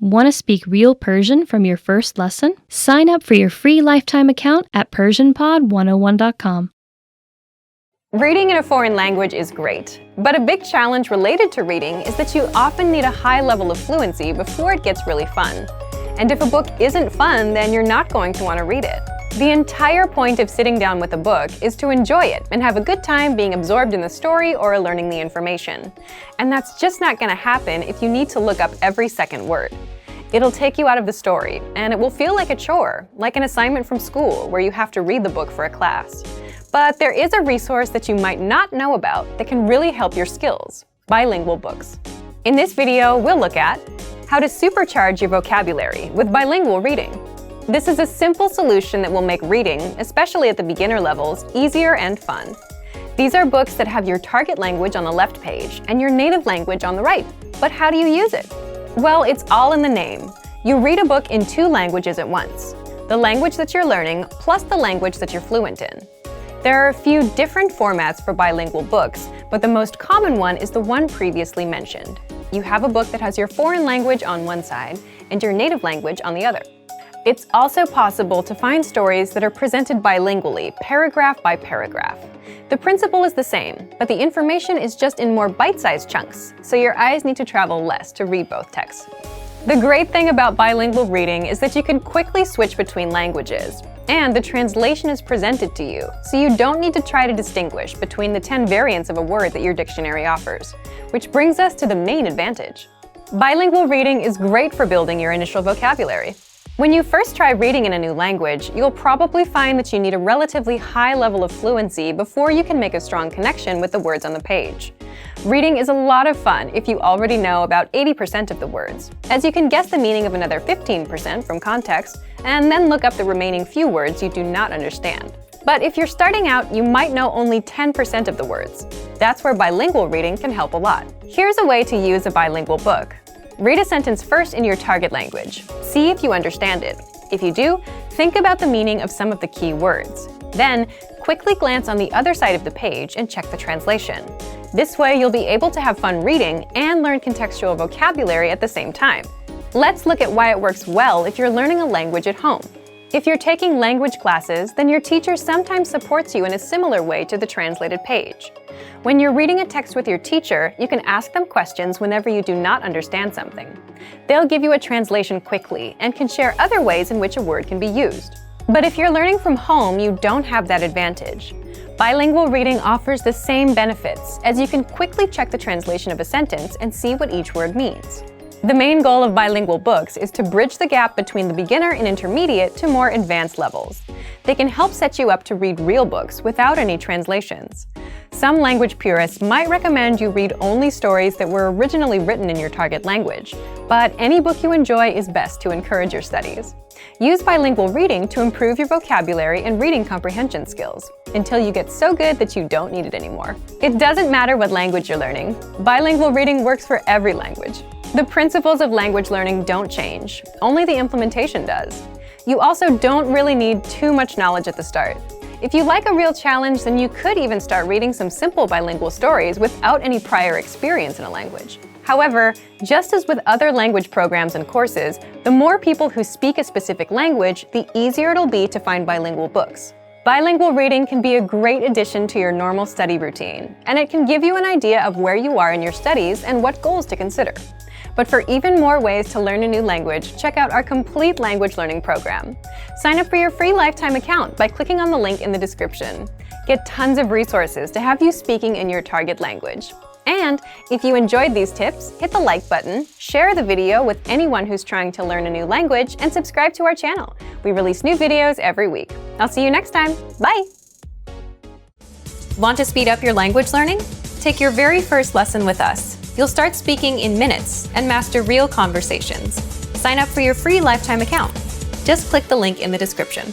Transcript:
Want to speak real Persian from your first lesson? Sign up for your free lifetime account at PersianPod101.com. Reading in a foreign language is great, but a big challenge related to reading is that you often need a high level of fluency before it gets really fun. And if a book isn't fun, then you're not going to want to read it. The entire point of sitting down with a book is to enjoy it and have a good time being absorbed in the story or learning the information. And that's just not going to happen if you need to look up every second word. It'll take you out of the story, and it will feel like a chore, like an assignment from school where you have to read the book for a class. But there is a resource that you might not know about that can really help your skills: bilingual books. In this video, we'll look at how to supercharge your vocabulary with bilingual reading. This is a simple solution that will make reading, especially at the beginner levels, easier and fun. These are books that have your target language on the left page and your native language on the right. But how do you use it? Well, it's all in the name. You read a book in two languages at once: the language that you're learning plus the language that you're fluent in. There are a few different formats for bilingual books, but the most common one is the one previously mentioned. You have a book that has your foreign language on one side and your native language on the other. It's also possible to find stories that are presented bilingually, paragraph by paragraph. The principle is the same, but the information is just in more bite-sized chunks, so your eyes need to travel less to read both texts. The great thing about bilingual reading is that you can quickly switch between languages, and the translation is presented to you, so you don't need to try to distinguish between the 10 variants of a word that your dictionary offers. Which brings us to the main advantage. Bilingual reading is great for building your initial vocabulary. When you first try reading in a new language, you'll probably find that you need a relatively high level of fluency before you can make a strong connection with the words on the page. Reading is a lot of fun if you already know about 80% of the words, as you can guess the meaning of another 15% from context, and then look up the remaining few words you do not understand. But if you're starting out, you might know only 10% of the words. That's where bilingual reading can help a lot. Here's a way to use a bilingual book. Read a sentence first in your target language. See if you understand it. If you do, think about the meaning of some of the key words. Then, quickly glance on the other side of the page and check the translation. This way, you'll be able to have fun reading and learn contextual vocabulary at the same time. Let's look at why it works well if you're learning a language at home. If you're taking language classes, then your teacher sometimes supports you in a similar way to the translated page. When you're reading a text with your teacher, you can ask them questions whenever you do not understand something. They'll give you a translation quickly and can share other ways in which a word can be used. But if you're learning from home, you don't have that advantage. Bilingual reading offers the same benefits, as you can quickly check the translation of a sentence and see what each word means. The main goal of bilingual books is to bridge the gap between the beginner and intermediate to more advanced levels. They can help set you up to read real books without any translations. Some language purists might recommend you read only stories that were originally written in your target language, but any book you enjoy is best to encourage your studies. Use bilingual reading to improve your vocabulary and reading comprehension skills, until you get so good that you don't need it anymore. It doesn't matter what language you're learning. Bilingual reading works for every language. The principles of language learning don't change, only the implementation does. You also don't really need too much knowledge at the start. If you like a real challenge, then you could even start reading some simple bilingual stories without any prior experience in a language. However, just as with other language programs and courses, the more people who speak a specific language, the easier it'll be to find bilingual books. Bilingual reading can be a great addition to your normal study routine, and it can give you an idea of where you are in your studies and what goals to consider. But for even more ways to learn a new language, check out our complete language learning program. Sign up for your free lifetime account by clicking on the link in the description. Get tons of resources to have you speaking in your target language. And if you enjoyed these tips, hit the like button, share the video with anyone who's trying to learn a new language, and subscribe to our channel. We release new videos every week. I'll see you next time. Bye! Want to speed up your language learning? Take your very first lesson with us. You'll start speaking in minutes and master real conversations. Sign up for your free lifetime account. Just click the link in the description.